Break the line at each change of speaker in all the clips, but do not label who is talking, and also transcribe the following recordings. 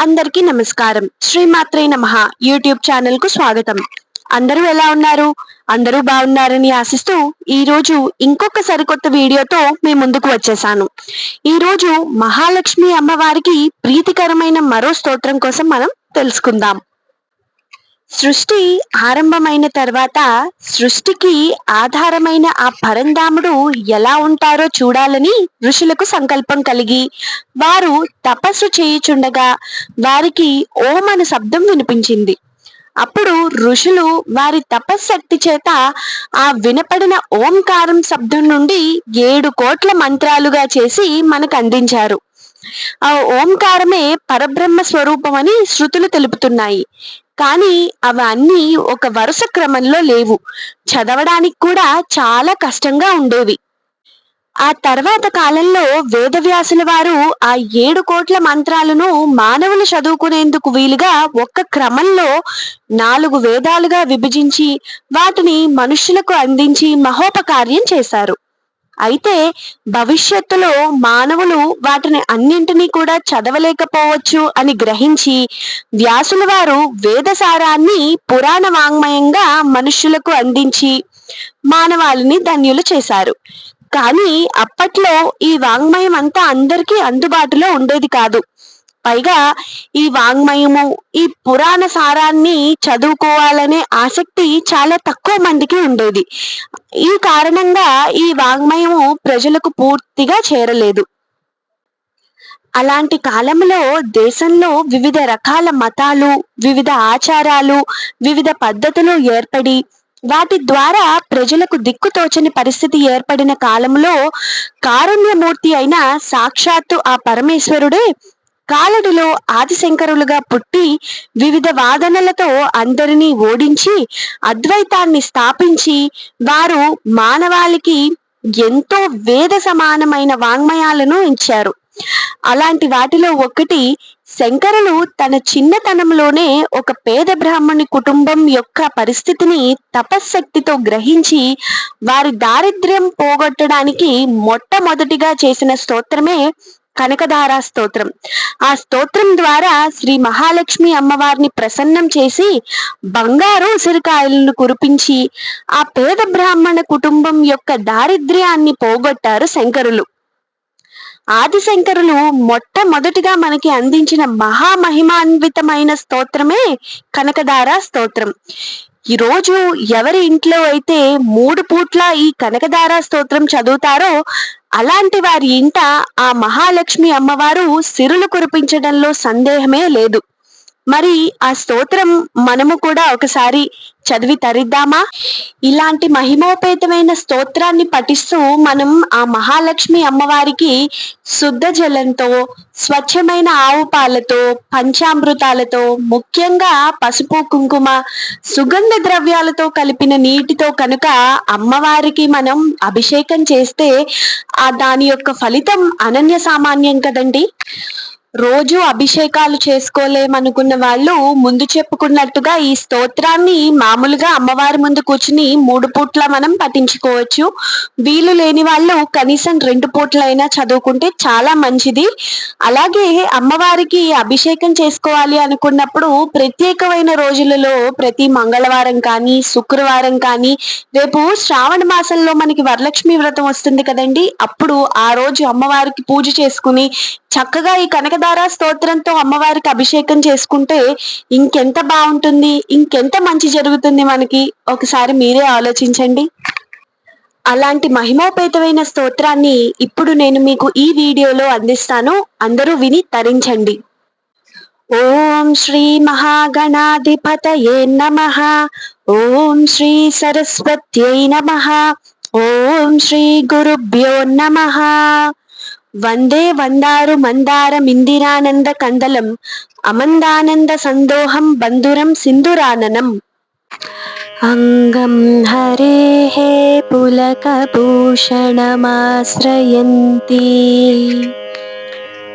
అందరికీ నమస్కారం. శ్రీమాత్రే నమః యూట్యూబ్ ఛానల్ కు స్వాగతం. అందరూ ఎలా ఉన్నారు? అందరూ బాగున్నారని ఆశిస్తూ ఈ రోజు ఇంకొక సరికొత్త వీడియోతో మీ ముందుకు వచ్చేసాను. ఈ రోజు మహాలక్ష్మి అమ్మవారికి ప్రీతికరమైన మరో స్తోత్రం కోసం మనం తెలుసుకుందాం. సృష్టి ఆరంభమైన తర్వాత సృష్టికి ఆధారమైన ఆ పరంధాముడు ఎలా ఉంటారో చూడాలని ఋషులకు సంకల్పం కలిగి వారు తపస్సు చేయుచుండగా వారికి ఓం అనే శబ్దం వినిపించింది. అప్పుడు ఋషులు వారి తపశ్శక్తి చేత ఆ వినపడిన ఓంకారం శబ్దం నుండి 7 కోట్ల మంత్రాలుగా చేసి మనకు అందించారు. ఆ ఓంకారమే పరబ్రహ్మ స్వరూపం అని శృతులు తెలుపుతున్నాయి. కానీ అవన్నీ ఒక వరుస క్రమంలో లేవు. చదవడానికి కూడా చాలా కష్టంగా ఉండేవి. ఆ తర్వాత కాలంలో వేదవ్యాసుల వారు ఆ 7 కోట్ల మంత్రాలను మానవులు చదువుకునేందుకు వీలుగా ఒక్క క్రమంలో 4 వేదాలుగా విభజించి వాటిని మనుష్యులకు అందించి మహోపకార్యం చేశారు. అయితే భవిష్యత్తులో మానవులు వాటిని అన్నింటినీ కూడా చదవలేకపోవచ్చు అని గ్రహించి వ్యాసుల వారు వేదసారాన్ని పురాణ వాంగ్మయంగా మనుష్యులకు అందించి మానవాళిని ధన్యులు చేశారు. కానీ అప్పట్లో ఈ వాంగ్మయం అంతా అందరికీ అందుబాటులో ఉండేది కాదు. పైగా ఈ వాంగ్మయము, ఈ పురాణ సారాన్ని చదువుకోవాలనే ఆసక్తి చాలా తక్కువ మందికి ఉండేది. ఈ కారణంగా ఈ వాంగ్మయము ప్రజలకు పూర్తిగా చేరలేదు. అలాంటి కాలంలో దేశంలో వివిధ రకాల మతాలు, వివిధ ఆచారాలు, వివిధ పద్ధతులు ఏర్పడి వాటి ద్వారా ప్రజలకు దిక్కుతోచని పరిస్థితి ఏర్పడిన కాలంలో కారుణ్యమూర్తి అయిన సాక్షాత్తు ఆ పరమేశ్వరుడే కాలడిలో ఆదిశంకరులుగా పుట్టి వివిధ వాదనలతో అందరినీ ఓడించి అద్వైతాన్ని స్థాపించి వారు మానవాళికి ఎంతో వేద సమానమైన వాంగ్మయాలను ఇచ్చారు. అలాంటి వాటిలో ఒకటి శంకరులు తన చిన్నతనంలోనే ఒక పేద బ్రాహ్మణి కుటుంబం యొక్క పరిస్థితిని తపశ్శక్తితో గ్రహించి వారి దారిద్ర్యం పోగొట్టడానికి మొట్టమొదటిగా చేసిన స్తోత్రమే కనకధారా స్తోత్రం. ఆ స్తోత్రం ద్వారా శ్రీ మహాలక్ష్మి అమ్మవారిని ప్రసన్నం చేసి బంగారు ఉసిరికాయలను కురిపించి ఆ పేద బ్రాహ్మణ కుటుంబం యొక్క దారిద్ర్యాన్ని పోగొట్టారు శంకరులు. ఆదిశంకరులు మొట్టమొదటిగా మనకి అందించిన మహామహిమాన్వితమైన స్తోత్రమే కనకధారా స్తోత్రం. ఈ రోజు ఎవరి ఇంట్లో అయితే 3 పూట్ల ఈ కనకధారా స్తోత్రం చదువుతారో అలాంటి వారి ఇంట ఆ మహాలక్ష్మి అమ్మవారు సిరులు కురిపించడంలో సందేహమే లేదు. మరి ఆ స్తోత్రం మనము కూడా ఒకసారి చదివి తరిద్దామా? ఇలాంటి మహిమోపేతమైన స్తోత్రాన్ని పఠిస్తూ మనం ఆ మహాలక్ష్మి అమ్మవారికి శుద్ధ జలంతో, స్వచ్ఛమైన ఆవు పాలతో, పంచామృతాలతో, ముఖ్యంగా పసుపు, కుంకుమ, సుగంధ ద్రవ్యాలతో కలిపిన నీటితో కనుక అమ్మవారికి మనం అభిషేకం చేస్తే దాని యొక్క ఫలితం అనన్య సామాన్యం కదండి. రోజు అభిషేకాలు చేసుకోలేమనుకున్న వాళ్ళు ముందు చెప్పుకున్నట్టుగా ఈ స్తోత్రాన్ని మామూలుగా అమ్మవారి ముందు కూర్చుని 3 పూట్ల మనం పఠించుకోవచ్చు. వీలు లేని వాళ్ళు కనీసం 2 పూట్లైనా చదువుకుంటే చాలా మంచిది. అలాగే అమ్మవారికి అభిషేకం చేసుకోవాలి అనుకున్నప్పుడు ప్రత్యేకమైన రోజులలో ప్రతి మంగళవారం కానీ, శుక్రవారం కానీ, రేపు శ్రావణ మాసంలో మనకి వరలక్ష్మి వ్రతం వస్తుంది కదండి. అప్పుడు ఆ రోజు అమ్మవారికి పూజ చేసుకుని చక్కగా ఈ కనకధారా స్తోత్రంతో అమ్మవారికి అభిషేకం చేసుకుంటే ఇంకెంత బాగుంటుంది, ఇంకెంత మంచి జరుగుతుంది మనకి. ఒకసారి మీరే ఆలోచించండి. అలాంటి మహిమోపేతమైన స్తోత్రాన్ని ఇప్పుడు నేను మీకు ఈ వీడియోలో అందిస్తాను. అందరూ విని తరించండి. ఓం శ్రీ మహాగణాధిపతయే నమః. ఓం శ్రీ సరస్వత్యై నమః. ఓం శ్రీ గురుభ్యో నమః. వందే వందారు మందారమిందిరానంద కందలం అమందానంద సందోహం బంధురం సింధురాననం. అంగం హరేః పులకభూషణమాశ్రయంతి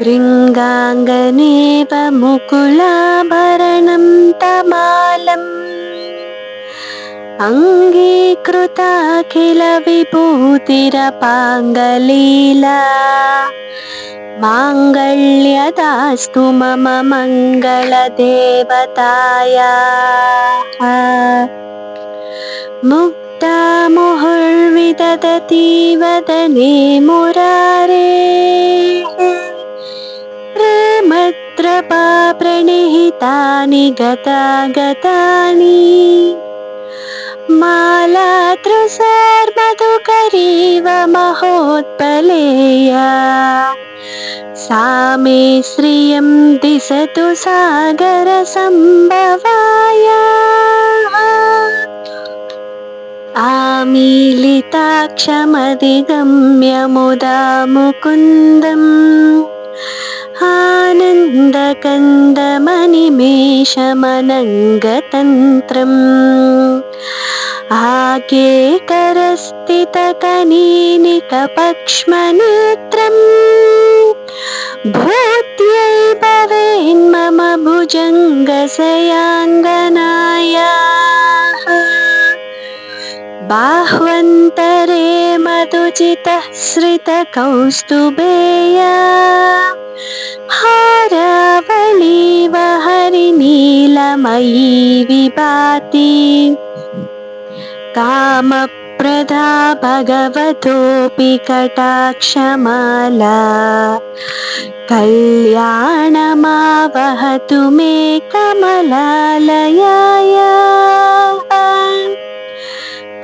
భృంగాంగనేవ ముకులాభరణం తమాలం అంగీకృతాఖిల విభూతిరపాంగలీలా माङ्गल्यदास्तु मम मङ्गलदेवतायाः। मुक्ता मुहुर्विदधति वदने मुरारेः। प्रेमत्रपा प्रणिहितानि गतागतानि। मालातृसार्मधुकरीव महोत्पलेया। सा मे श्रियं दिशतु सागरसम्भवायाः। आमीलिताक्षमधिगम्य मुदा मुकुन्दम्। आनन्दकन्दमनिमेषमनङ्गतन्त्रम्। आकेकरस्थितकनीनिकपक्ष्मनेत्रम्। भूत्यै भवेन्मम भुजङ्गशयाङ्गनायाः। बाह्वन्तरे मधुचितः श्रितकौस्तुभेया। हारावलीव हरिनीलमयी विभाति। कामप्रदा भगवतोऽपि कटाक्षमाला। कल्याणमावहतु मे कमलालयायाः।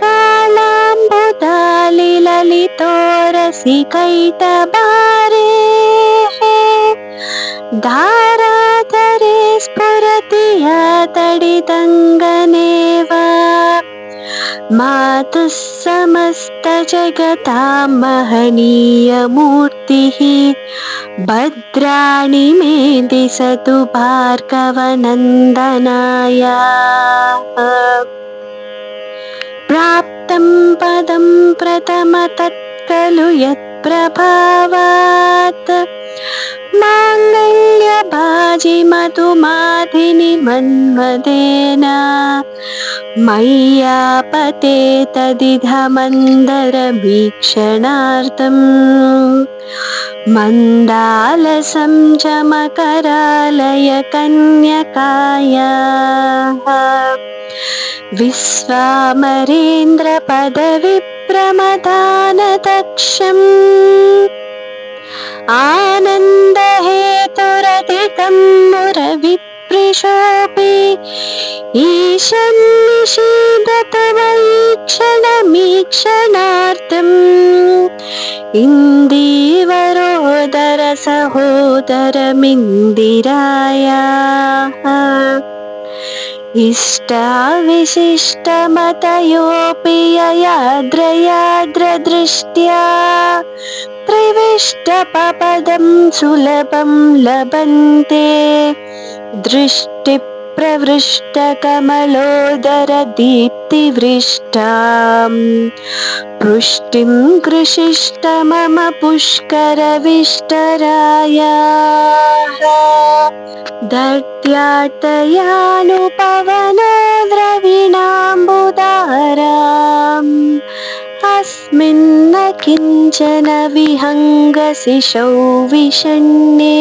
कालाम्बुदालिललितोरसिकैटभारेः। धाराधरे स्फुरति या तडितङ्गनेव। मातुः समस्तजगतां महनीयमूर्तिः। भद्राणि मे दिशतु भार्गवनन्दनायाः। प्राप्तं पदं प्रथमतत्खलु यत्प्रभावात्। माङ्गल्यभाजिमधुमाधिनि मन्मथेन। मय्यापते तदिदमन्दरवीक्षणार्थम्। मन्दालसं चमकरालय कन्यकायाः। विश्वामरेन्द्रपदविप्रमदानदक्षम्। आनन्दहेतुरधिकं मुरविप्रिशोऽपि। ईशन्निषीदतु मयि क्षणमीक्षणार्थम्। इन्दीवरोदर सहोदरमिन्दिरायाः। इष्टाविशिष्टमतयोऽपि ययाद्रयाद्रदृष्ट्या। त्रिविष्टपपदं सुलभं लभन्ते। दृष्टिप्रवृष्टकमलोदरदीप्तिवृष्टाम्। पुष्टिं कृषिष्ट मम पुष्करविष्टरायाः। दद्यात्तयानुपवनो द्रविणाम्बुदाराम्। अस्मिन्न किञ्चन विहङ्गशिशौ विषण्णे।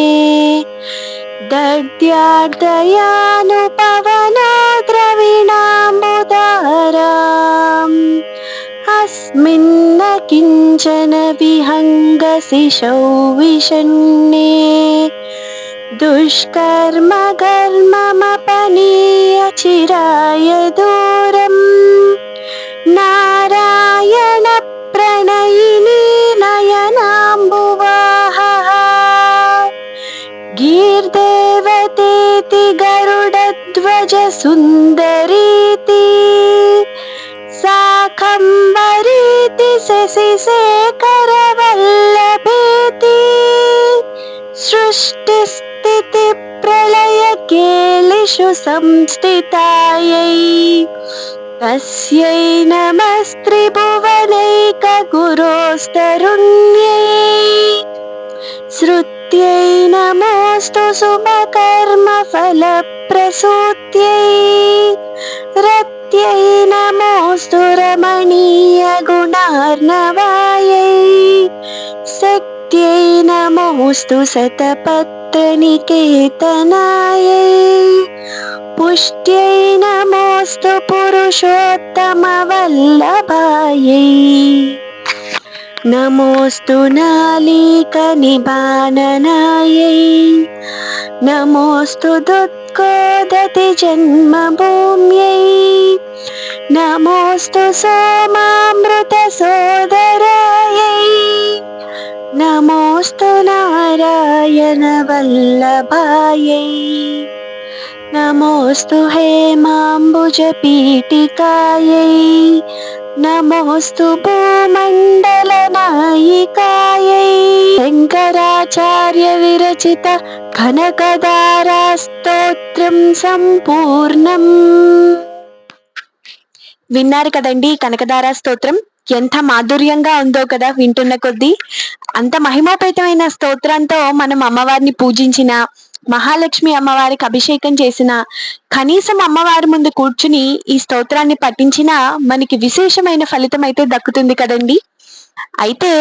दद्यात्तयानुपवनो द्रविणाम्बुदाराम्। अस्मिन्न किञ्चन विहङ्गशिशौ विषण्णे। दुष्कर्म कर्ममपनीय चिराय दूरम्। नारायण प्रणयिनी नयनाम्बुवाहः। गीर्देवतेति गरुडध्वज सुन्दरीति। शाकम्भरीति शशिशेखरवल्लभेति। सृष्टिस्थितिप्रलयकेलिषु संस्थितायै। तस्यै नमस्त्रिभुवनैकगुरोस्तरुण्यै। श्रुत्यै नमोऽस्तु शुभकर्मफलप्रसूत्यै। रत्यै नमोऽस्तु रमणीयगुणार्णवायै। नित्यै नमोऽस्तु शतपत्रनिकेतनायै पुष्ट्यै नमोऽस्तु पुरुषोत्तमवल्लभायै नमोऽस्तु नालीकनिबाननायै नमोऽस्तु दुःखोदतिजन्मभूम्यै नमोऽस्तु सोमामृतसोदरायै नमोऽस्तु नारायणवल्लभायै नमोऽस्तु हेमाम्बुजपीठिकायै नमोऽस्तु भूमण्डलनायिकायै शङ्कराचार्य विरचित कनकदारा స్తోత్రం సంపూర్ణం. విన్నారు కదండి కనకదారా స్తోత్రం ఎంత మాధుర్యంగా ఉందో కదా వింటున్న కొద్దీ. అంత మహిమోపేతమైన స్తోత్రంతో మనం అమ్మవారిని పూజించిన, మహాలక్ష్మి అమ్మవారికి అభిషేకం చేసిన, కనీసం అమ్మవారి ముందు కూర్చుని ఈ స్తోత్రాన్ని పఠించినా మనకి విశేషమైన ఫలితం అయితే దక్కుతుంది కదండి. అయితే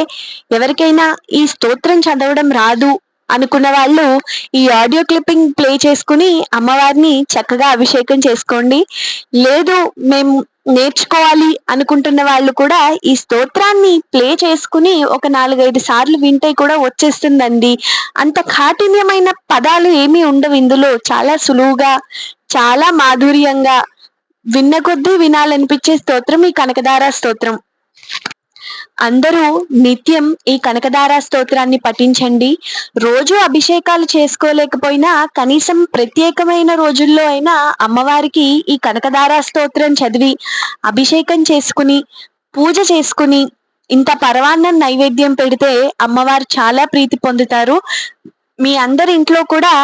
ఎవరికైనా ఈ స్తోత్రం చదవడం రాదు అనుకున్న వాళ్ళు ఈ ఆడియో క్లిప్పింగ్ ప్లే చేసుకుని అమ్మవారిని చక్కగా అభిషేకం చేసుకోండి. లేదు మేము నేర్చుకోవాలి అనుకుంటున్న వాళ్ళు కూడా ఈ స్తోత్రాన్ని ప్లే చేసుకుని ఒక 4-5 సార్లు వింటే కూడా వచ్చేస్తుందండి. అంత కాఠిన్యమైన పదాలు ఏమీ ఉండవు ఇందులో. చాలా సులువుగా, చాలా మాధుర్యంగా, విన్న కొద్దీ వినాలనిపించే స్తోత్రం ఈ కనకదారా స్తోత్రం. అందరూ నిత్యం ఈ కనకదారా స్తోత్రాన్ని పఠించండి. రోజు అభిషేకాలు చేసుకోలేకపోయినా కనీసం ప్రత్యేకమైన రోజుల్లో అయినా అమ్మవారికి ఈ కనకదారా స్తోత్రం చదివి అభిషేకం చేసుకుని పూజ చేసుకుని ఇంత పరవాన్నం నైవేద్యం పెడితే అమ్మవారు చాలా ప్రీతి పొందుతారు. మీ అందరి ఇంట్లో కూడా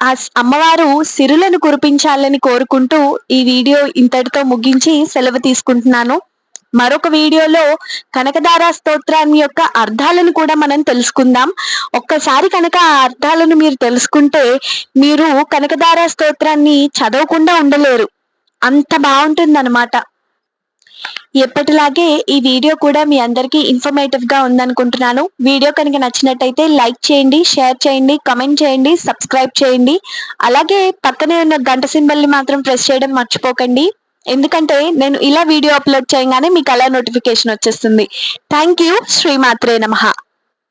ఆ అమ్మవారు సిరులను కురిపించాలని కోరుకుంటూ ఈ వీడియో ఇంతటితో ముగించి సెలవు తీసుకుంటున్నాను. మరొక వీడియోలో కనకదారా స్తోత్రాన్ని యొక్క అర్థాలను కూడా మనం తెలుసుకుందాం. ఒక్కసారి కనుక ఆ అర్థాలను మీరు తెలుసుకుంటే మీరు కనకదారా స్తోత్రాన్ని చదవకుండా ఉండలేరు. అంత బాగుంటుందన్నమాట. ఎప్పటిలాగే ఈ వీడియో కూడా మీ అందరికీ ఇన్ఫర్మేటివ్ గా ఉందనుకుంటున్నాను. వీడియో కనుక నచ్చినట్టయితే లైక్ చేయండి, షేర్ చేయండి, కమెంట్ చేయండి, సబ్స్క్రైబ్ చేయండి. అలాగే పక్కనే ఉన్న గంట సింబల్ ని మాత్రం ప్రెస్ చేయడం మర్చిపోకండి. ఎందుకంటే నేను ఇలా వీడియో అప్లోడ్ చేయగానే మీకు అలా నోటిఫికేషన్ వచ్చేస్తుంది. Thank you. శ్రీమాత్రే నమః.